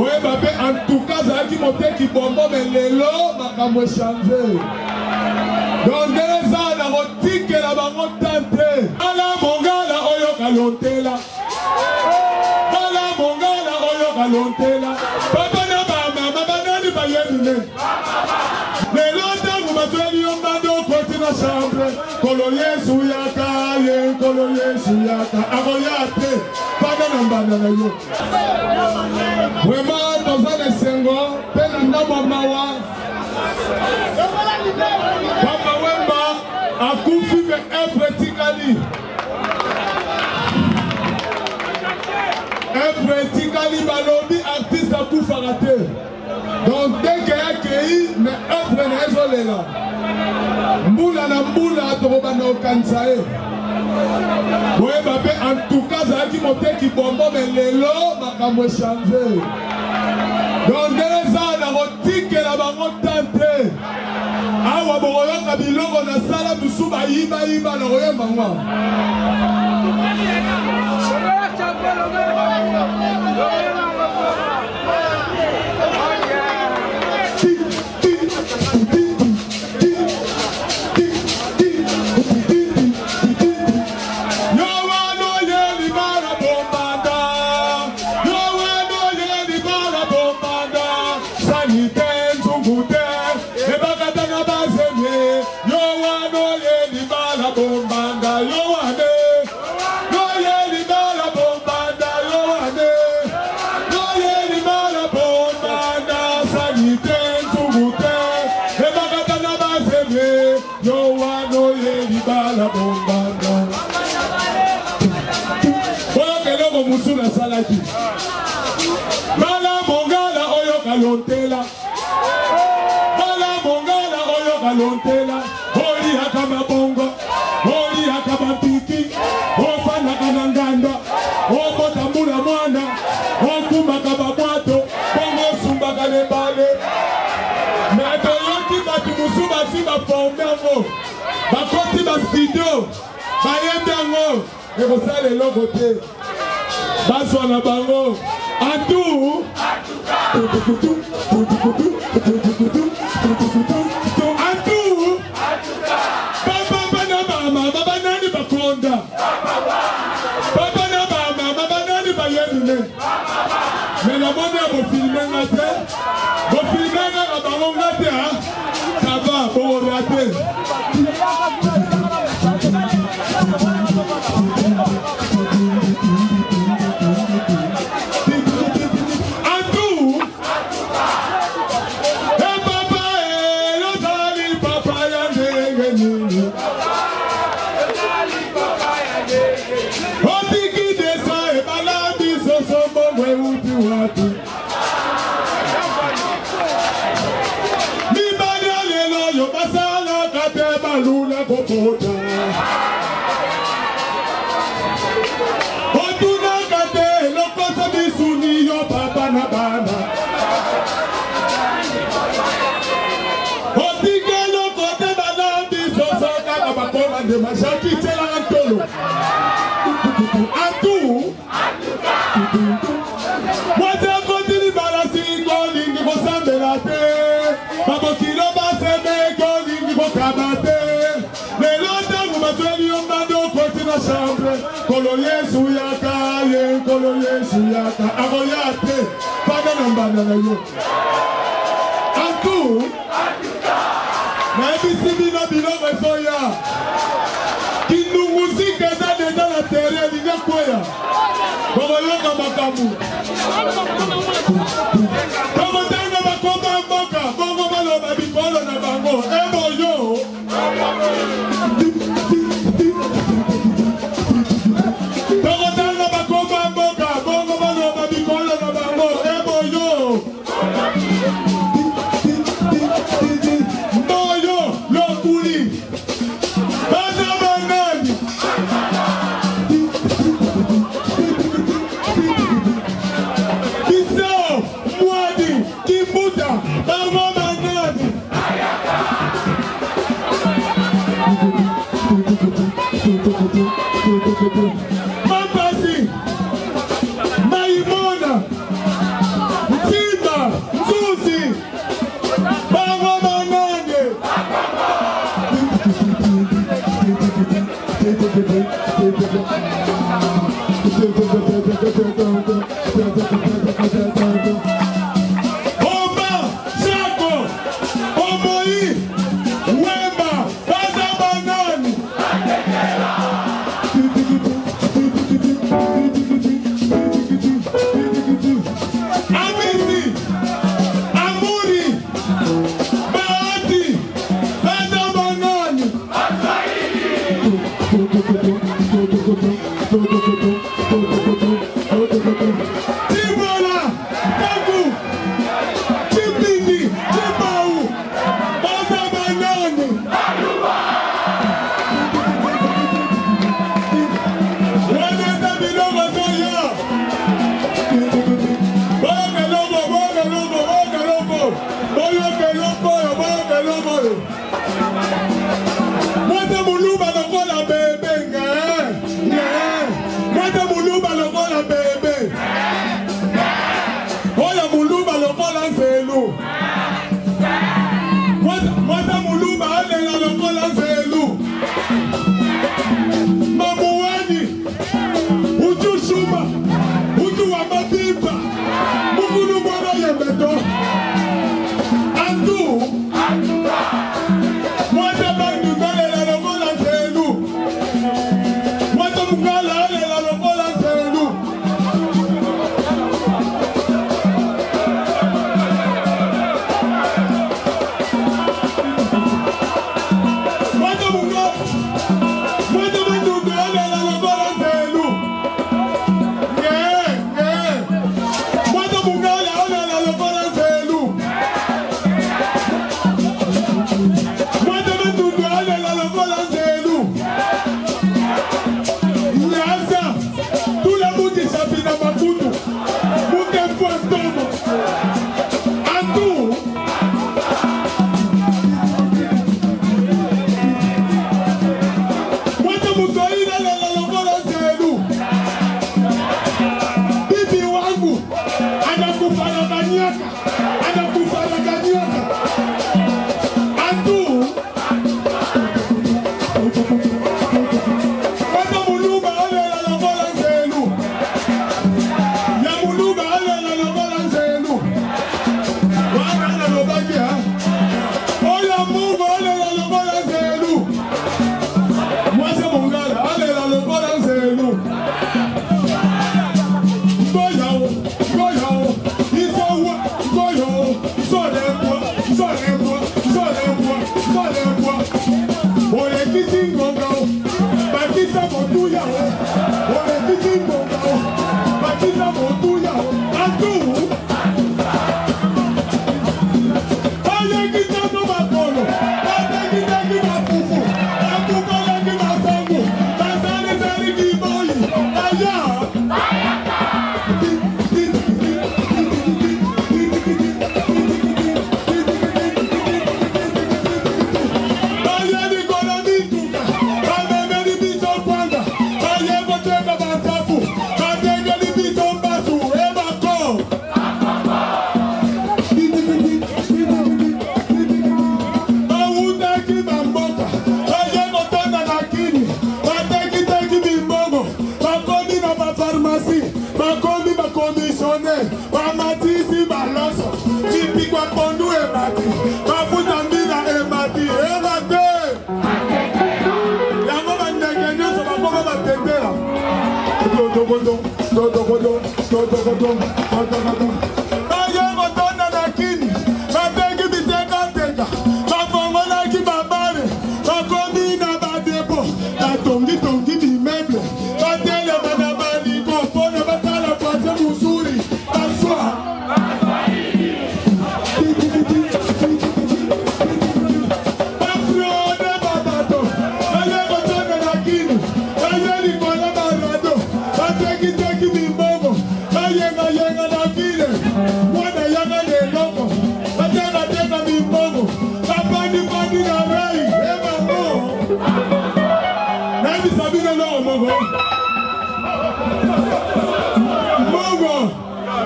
En tout cas, ça qui monte qui bombe, mais les lots, ma camo changé. Donc, les ans, la rotique et la baron tente. Ala mongala, oyo kalontela. Ala mongala, oyo kalontela. Papa na bama, mabanani bayemine. Les lots, vous m'avez dit, on va donc côté la chambre. Koloye suyaka, koloye suyaka. Aroyate, pas de n'embana yo. Vraiment, dans un essengo, penanda mamawa. Papa Wemba a confié un petit cali. Un petit cali balobi artiste à coup faraté. Donc dès qu'il y a accueilli, mais œuvre n'est pas là. Moula na moula torobana au kansae. Oui, en tout cas, ça qui monte qui bombe, mais les lots, ma camo changé. Donc, les gens, la rotique et la baron tente. Awa boroyo kabilo na sala musuba iba la roye mangwa. Bala mongala oyo kalontela. Bala mongala oyo kalontela. Oli hakama bongo, oli hakama piki, ofana kananganda, ofotambula mwana, okuma kababwato, bongo sumba kalebale. Nato yoki batu musuba si ba formermo, bakoti ba studio, bayembiango, eko sale logote. Baswana bango Antu Papa na mama baba nani bakonda Papa na mama baba nani bayemine Mais la monnaie a filmé ngate Bo filmé ngate bango ngate ha Ça va bon raté Koloye suyaka, aroyate, pas de n'embana yo. Antu, na ebisi na biloko esoya. Kinungusi keza deja na terre liga kwea. Koloyoka makamu. Komo tanga bakoma mboka, bongo baloba bikolo na bango. Ebo yo. Tibola, Kaku, Chipindi, Chipau, Bazabanani. Wanata Biloba Zoya. Bogalobo, Bogalobo, Bogalobo, Bogalobo, Bogalobo. Mwata muluba lokola bebe nga. Mwata muluba lokola bebe. Oya muluba lokola nzelu. Mwata muluba alela lokola nzelu. Mamuwani. Uju shuma. Uju wamabiba. Mukulu mwana yembeto. Andu. Mwata bandu galela lokola nzelu. Mwata mugala alela lokola nzelu. Mwata bandu galela lokola nzelu. Mwata mugala alela lokola nzelu. Mwata bandu galela lokola nzelu. Nyaza, tula muti sabina makutu. Muke mfuantomo. Andu. Mwata mutoina alela lokola nzelu. Bibi wangu anakufa na kanyaka. Anakufa na kanyaka. Andu. Mwata muluba alela lokola nzelu. Ya muluba alela lokola nzelu. Wana na lobaki ha. Oya mungu alela lokola nzelu. Mwase mungala alela lokola nzelu. Goyao, goyao, isowa, goyao, solekwa, solekwa, solekwa, solekwa. Ole kiti ngongao, bakisa motu yao. Ole kiti ngongao, bakisa motu yao. Andu. Aye kita no makolo, ate kita kimapufu, akukala kimasangu, tasane sari kiboyi, aya.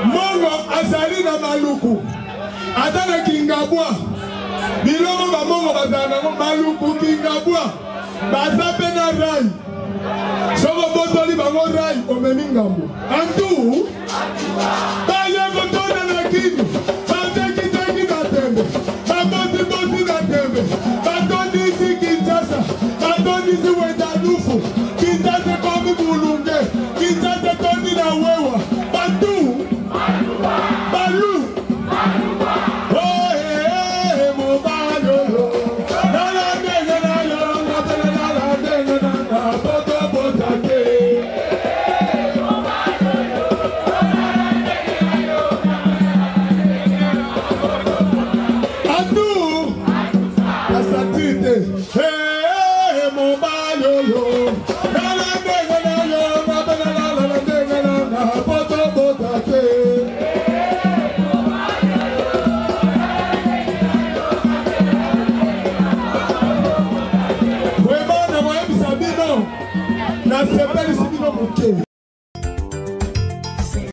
Mongo azali na maluku atana kingabwa bilongo ba mongo bazana maluku kingabwa bazape na rai soko botoli bango rai omemi ngambo antu baye kotona na kini bateki teki na tembe baboti boti na tembe batoni isi Kinshasa batoni isi Wendadufu Kinshasa komi bulunge Kinshasa toni na wewa batu balu te. Vraiment, na moyebisa bino, na sepelisi bino moke.